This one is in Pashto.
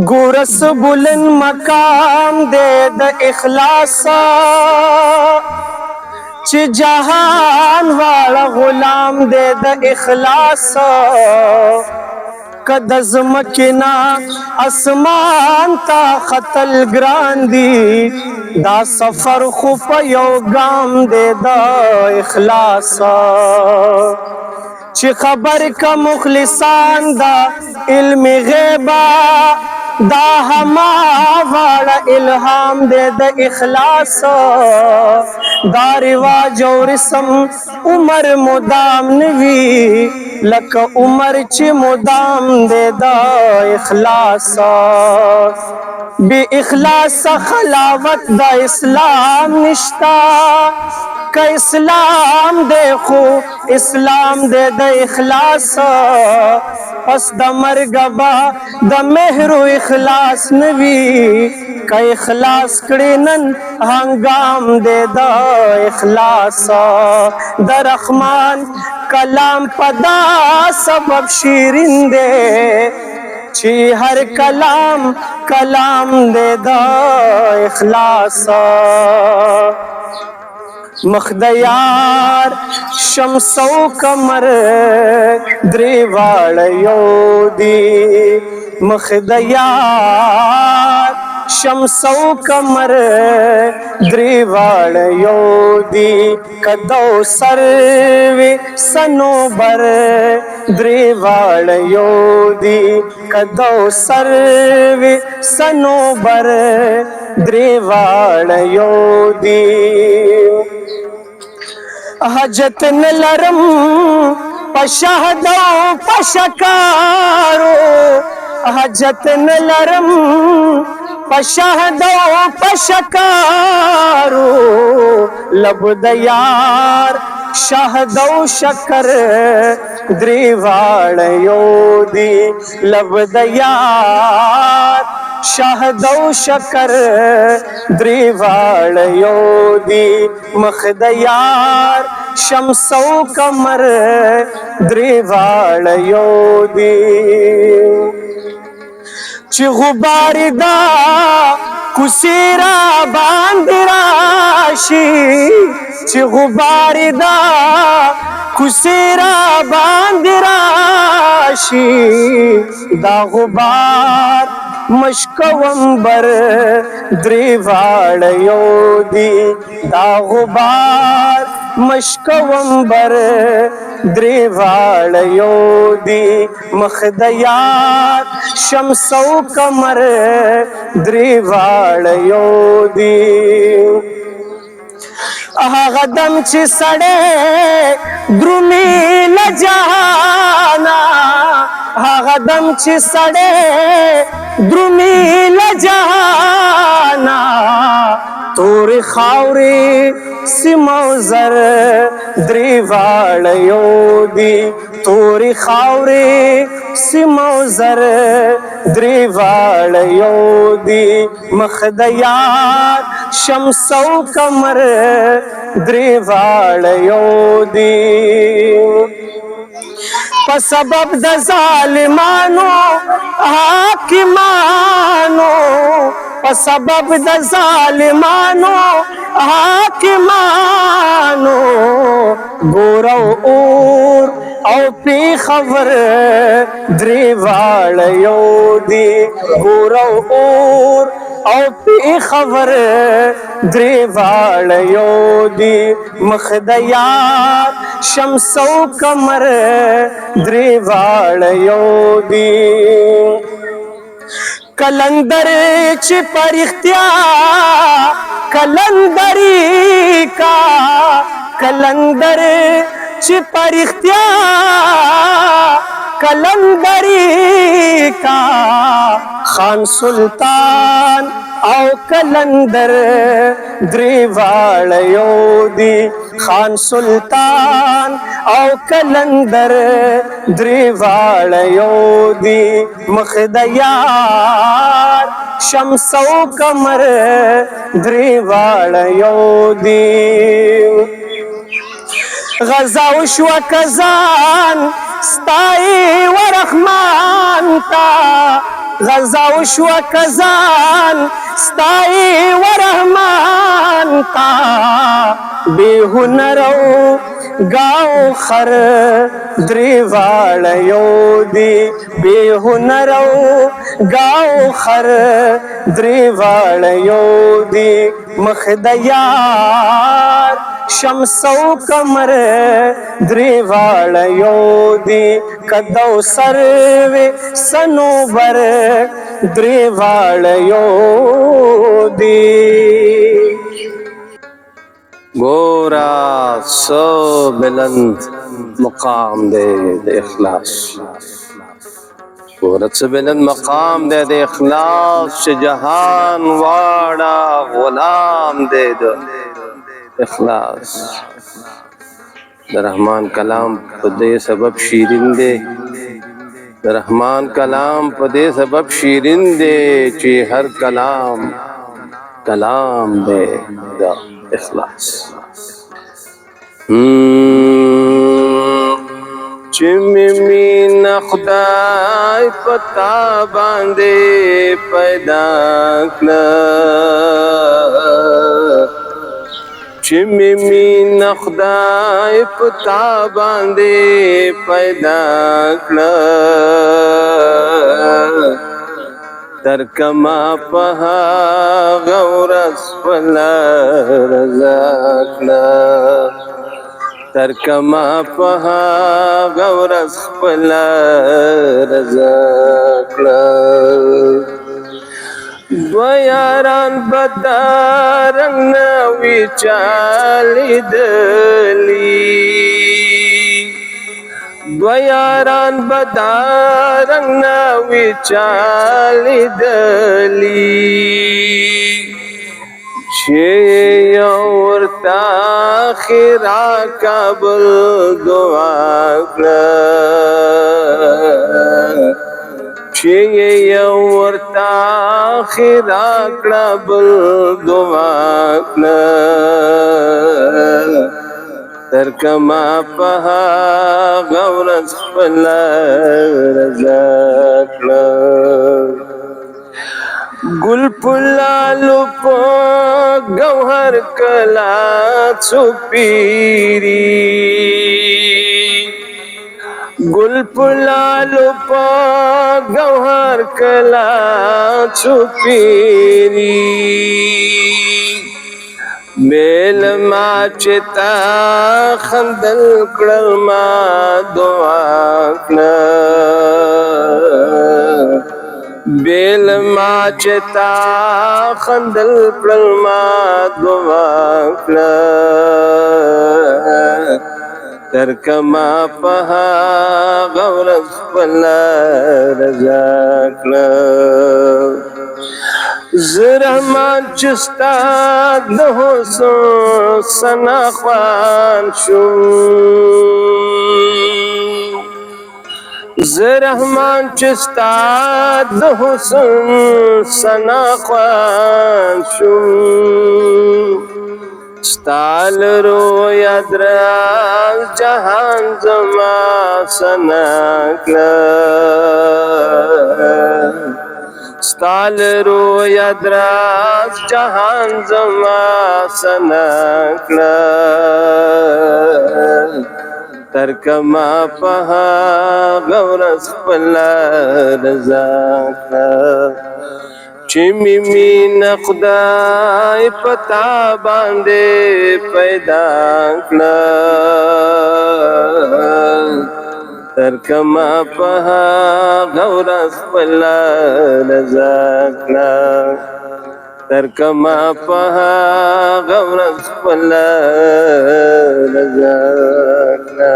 ګورس بلند مقام دې د اخلاص چې جهان واړه غلام دې د اخلاص کد زمکنا اسمان تا خطل ګران دی دا سفر خو په یو ګام دې د اخلاص چې خبر کا مخلصان دا علم غیبا دا هما واړه الهام دې د اخلاص دا رواج او رسم عمر مدام نوي لکه عمر چې مدام دې د اخلاص بی اخلاص خلاوت دا اسلام نشتا که اسلام دے خو اسلام دے د اخلاص پس د مرګ با د مهر او اخلاص نوي که اخلاص کړي نن هنګام دے د اخلاص د رحمان کلام پدا سبب شیرین دے چې هر کلام کلام دے د اخلاص مخدیار شمس او قمر درې واړه یو دي مخدیار شمس او قمر درې واړه یو دي کدو سر وی سنوبر درې واړه یو دي کدو سر وی سنوبر درې واړه یو دي حاجت نلرم پشهد او پشکارو حاجت نلرم پشهد او پشکارو لب د یار شهد او شکر درې واړه یو دي لب د یار شهد او شکر درې واړه یو دي مخ د یار شمس او قمر درې واړه یو دي چې غبار دا کوڅې را باندې راشي چې غبار دا کوڅې را باندې راشي دا غبار مشکومبر درې واړه یو دي دا غبار مشکومبر درې واړه یو دي مخ د یار شمس او قمر درې واړه یو دي هغه دم چې سړی درومي له جهانه هغه دم چې سړی درومي له جهانه تورې خاورې سیمه او زر درې واړه یو دي تورې خاورې سیمه او زر درې واړه یو دي مخ د یار شمس او قمر درې واړه یو دي په سبب د ظالمانو حاکمانو په سبب د ظالمانو حاکمانو ګورو اور او پی خبر درې واړه یو دي ګورو اور او پی خبر درې واړه یو دي مخ د یار شمس او قمر درې واړه یو دي کلندر چې پرختیا کلندری کا کلندر چې پرختیا کلندری کا خان سلطان او کلندر درې واړه یو دي خان سلطان او کلندر درې واړه یو دي مخ د یار شمس او قمر درې واړه یو دي غزا وشوه کزان ستای ورحمان تا غزا وشو کزان ستای ورحمان تا بے هنرو گاو خر دریوال یو دی بے هنرو گاو خر دریوال یو دی مخدیار شمسو کمر دریوال یو دی کدو سروے سنوبر دریوال یو دی گورا سو بلند مقام دے اخلاص گورا سو بلند مقام دے اخلاص چھ جہان واڑا غلام دے اخلاص رحمان کلام پدے سبب شیرین دے رحمان کلام پدے سبب شیرین دے چی ہر کلام کلام دے دا اخلاص چی مین خدای پتا باندے پیدا کلا چی مین خدای پتا باندے پیدا کلا ترکما پہا غورس پلا رضا کلا ترکما پہا غورس پلا رضا کلا دویاران بدارنگ نوی چالی دلی دویاران بدارنگ نوی چالی دلی چی یورتا خیرا کابل دعا کلا چی یورتا خیرا کابل دعا کلا ترکما پہا غورس پلا رضا کلا گل پلالو پا گوہر کلا چھپیری گل پلالو پا گوہر کلا چھپیری بیل ما چتا خندل کڑل ما دعا کلا بیل ما چتا خندل کڑل ما دعا کلا ترکما پہا غورس پلا رضا کلا زرحمان چستا دہو سو سنا خوان شم زرحمان چستا دہو سو سنا خوان شم ستال رو یادراز جہان زما سنا کلا ستال رو یادراز جہان زما سنا کلا ترکما پہا غورس پلا رضا کلا چی مین خدای پتا باندے پیدا کلا ترکما پہا غورس پلا رضا کلا ترکما پہا غورس پلا رضا کلا